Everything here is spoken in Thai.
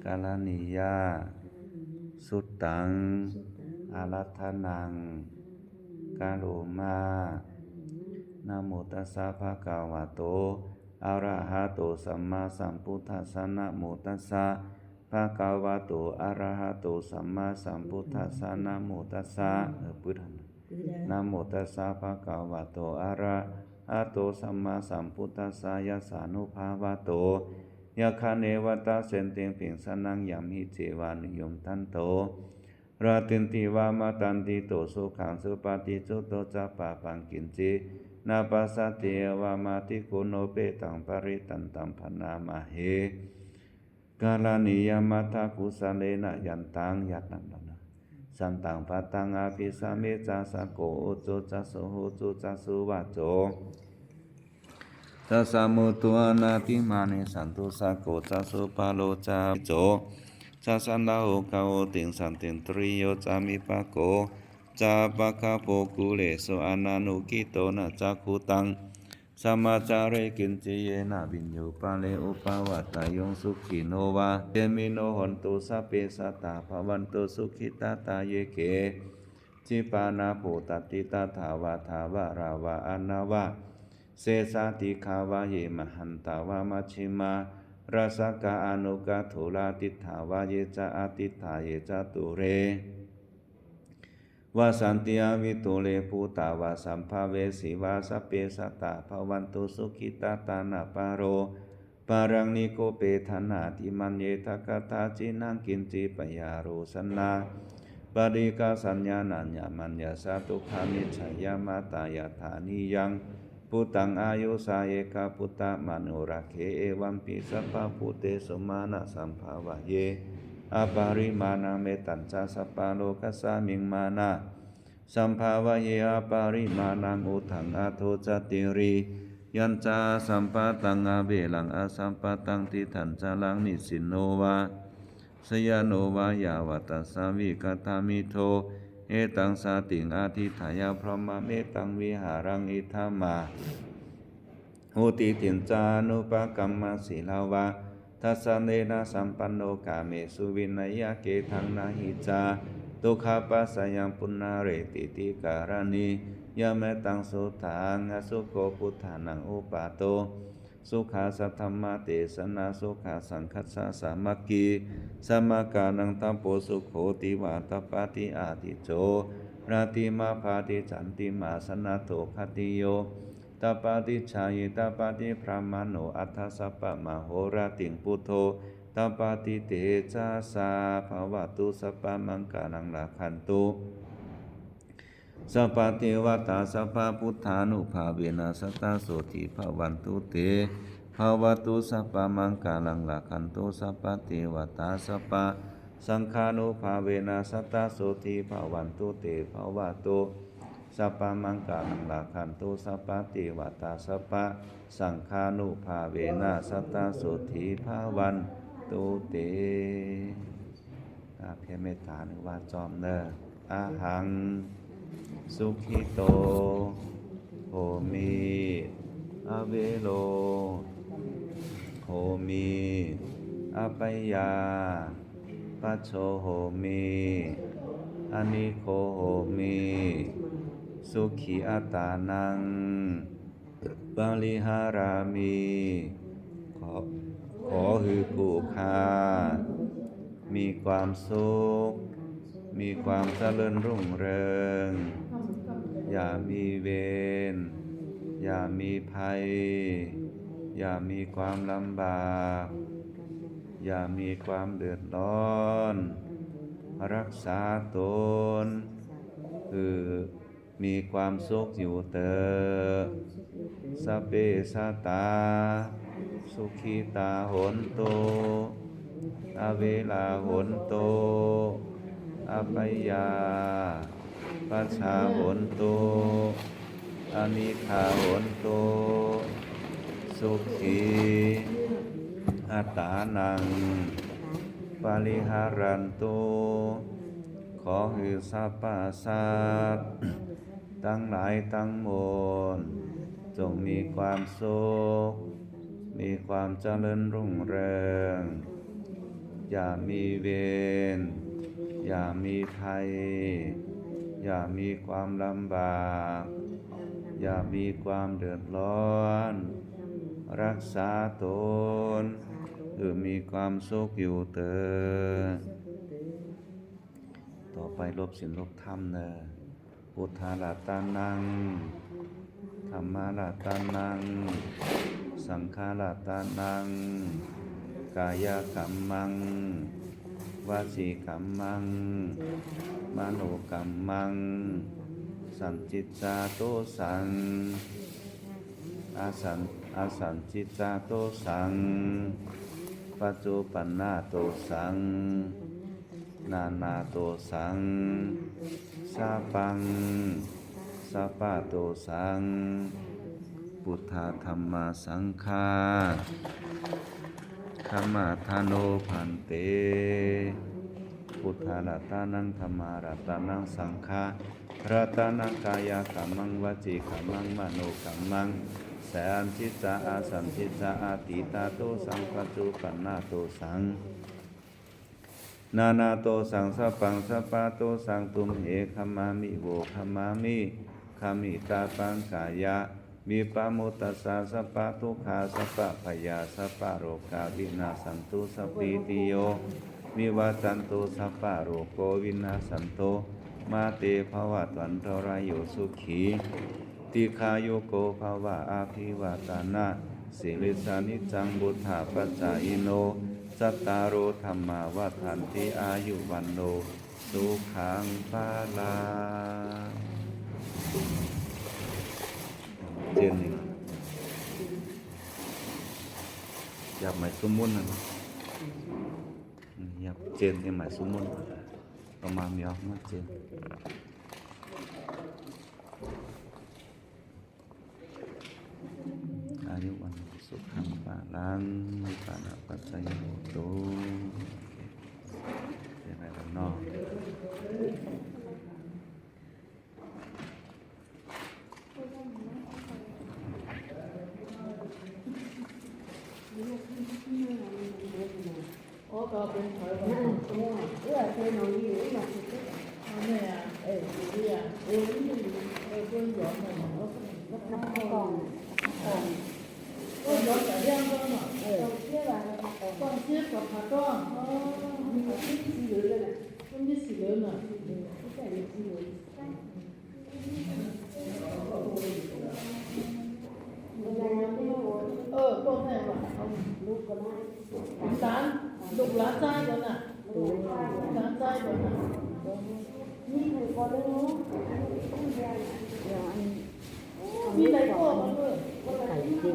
กาลนิยาสุตตังอารัธนังกาโลมานะโมตัสสะภะคะวะโตอะระหะโตสัมมาสัมพุทธัสสะนะโมตัสสะภะคะวะโตอะระหะโตสัมมาสัมพุทธัสสะนะโมตัสสะพุทธังนะโมตัสสะภะคะวะโตอะระหะโตสัมมาสัมพุทธัสสะยะสานุภาวะโตยะคะเนวตาเสนติงผิงสนังยามหิเจวานิยมทันโตราตินติวามาตันติโตสุขังสุปฏิจุโตจะปะปังกินจินาปัสสติวามาติคุโนเปตังปริตันตัมพนามาเหกาลานิยมัทธกุสเลนะยันตังยัตนันนะสันตังปัตตังอาภิสาเมจัสสะโกอุจุจัสสุหุจุจัสสุวะโจตัสสะมุตุอนาติมานิสันตุสักโกจัสสุปาโลจาโจสัสสันดาโหกาโอติงสันติตริโยจามิปะโกจาปะคาโปกุเลโสอนานุกิโตนะจักขุตังสัมมาจาเรกินจิเยนะวิญโยปาเลอุปาวัตตายงสุขิโนวาเยมิโนหนตุสัพเพสัตตาภวันตุสุขิตาตาเยเกจิปานาโภตติตาถาวาทาวาราวาอนาวาเสสาติขาวาเยมหันตาวามัชฌิมาราสกาอนุกาโทลาติถาวาเยจะอาติถาเยจะตุเรวาสันติอาวิตุเลภูตาวาสัมภเวสีวาสัพเพสัตตาภวันตุสุขิตาตานาปาโรปารังนิโกเปธนาติมันเยทกตาจินังกินจิปยาโรสนาปริกาสัญญาณัญญามัญญาสาตุขามิชัยยามาตายาธานิยังพุตังอายุสาเยกาพุตตะมโนราเคเอวัมปิสัพพะพุเตสมานะสัมภาวะเยอาปาริมาณาเมตัญจาสัพพะโลกัสสามิงมานะสัมภาวะเยอาปาริมาณังอุทังอาโทจติริยัญจาสัมปะตังอาเวลังอาสัมปะตังติทันจาลังนิสินโนวาสยโนวายาวัตสาวิกตามิโทเอตังสาติงอาทิทายาพรหมเมตังวิหารังอิทัมมาโหติตินจานุปกัมมาศิลาวาทัสสะเนนะสัมปันโนกาเมสุวินัยเกทังนาหิจาตุขาปัสสยังปุณาเรติติการณียะเมตังสุทังอสุโกพุทธานังอุปาโตสุขาสัทธมะเตสนาสุขาสังคัสสะสามัคคีสัมมาการนังตัมโปสุโขติวาตปาติอาติโจราติมาภาติจันติมาสนาโตคติโยตปาติชายตปาติพระมโนอัฏฐสัพพะมโหราติงพุทโธตปาติเตจาสาภวตุสัพพะมังกานังราคันตุสัพพะเทวตาสัพพะพุทธานุภาเวนะสัตตาโสติภวันตุเตภวตุสัพพะมังกาลังราคันตุสัพพะเทวตาสัพพะสังฆานุภาเวนะสัตตาโสติภวันตุเตภวตุสัพพะมังกาลังราคันตุสัพพะเทวตาสัพพะสังฆานุภาเวนะสัตตาโสติภวันตุเตเพียรเมตตาหรือว่าจอมเนออาหังสุขิโตโหมิอเวโลโหมิอปัยยาปัจโชโหมิอนิโคโหมิสุขีอัตตานังปาลิหารามิขอฮือผู้ค้ามีความสุขมีความเจริญรุ่งเรืองอย่ามีเวรอย่ามีภัยอย่ามีความลำบากอย่ามีความเดือดร้อนรักษาตนคือมีความสุขอยู่เถิดสัพเพสัตตาสุขิตาโหนตุอเวลาโหนตุอปัยยาปัชชาโหนตุอานิคาโหนตุสุขีอัตตานังปาลิหารันตุขอให้สรรพสัตว์ทั้งหลายทั้งมวลจงมีความสุขมีความเจริญรุ่งเรือง อย่ามีเวรอย่ามีภัยอย่ามีความลำบากอย่ามีความเดือดร้อนรักษาตนมีความสุขอยู่เถิดต่อไปลบศีลลบธรรมเนอะพุทธาลาตานังธัมมาลาตานังสังฆาลาตานังกายกัมมังวจีกัมมังมโนกัมมังสันจิตจาโตสังอาสันจิตจาโตสังปัจจุปันนาโตสังนานาโตสังสาปังสัพพะโตสังพุทธาธัมมาสังฆาธัมมาทาโนพันเตพุทธารัตนังธัมมารัตนังสังฆารัตนังกายกัมมังวจีกัมมังมโนกัมมังสันจิตจาอาสันจิตจาอาติตาโตสังปัจจุปันนาโตสังนานาโตสังสัพพังสัพพะโตสังตุมเหคัมมามิโวคัมมามิคัมมิตาปังกายะวิปะโมตัสสะสัพพะทุกขาสัพพะพยาสัพพะโรคาวินาสันตุสัพพิติโยวิวัจจันตุสัพพะโรโควินาสันโตมาเตภวะตวันตรายโยสุขีติคายุโกภวะอาภิวาตานะสิริสานิจังบุทธาปัจจายโนสัตตารโอธรรมาวัฏันติอายุวันโนสุขังภาลังเจนนี่อยากหมายสมมุตินะอยากเจนนี่หมายสมมุติประมาณนี้มาเจนอายุวันสุขังภาลังนิพพานะปัจจายโหตุเป็นอะไรกันเนาะก็เป็นถอยวันเคยนอนอยู่หนักสุดแม่เรียคนหยอดมันก็ทำกล่องก็หยอดแต่ย่างก็หน่อยต้องเทียบกับผักก้อนมีที่สีเหลืองน่ะมันมีสีเหลืองน่ะแต่มีสีเหลืองต้นไหนวะลูกก็ได้หลานลูกหลานใจก่อนน่ะหลานใจก่อนน่ะนี่คือคนรู้มีอะไรก็มันเลยไก่จริง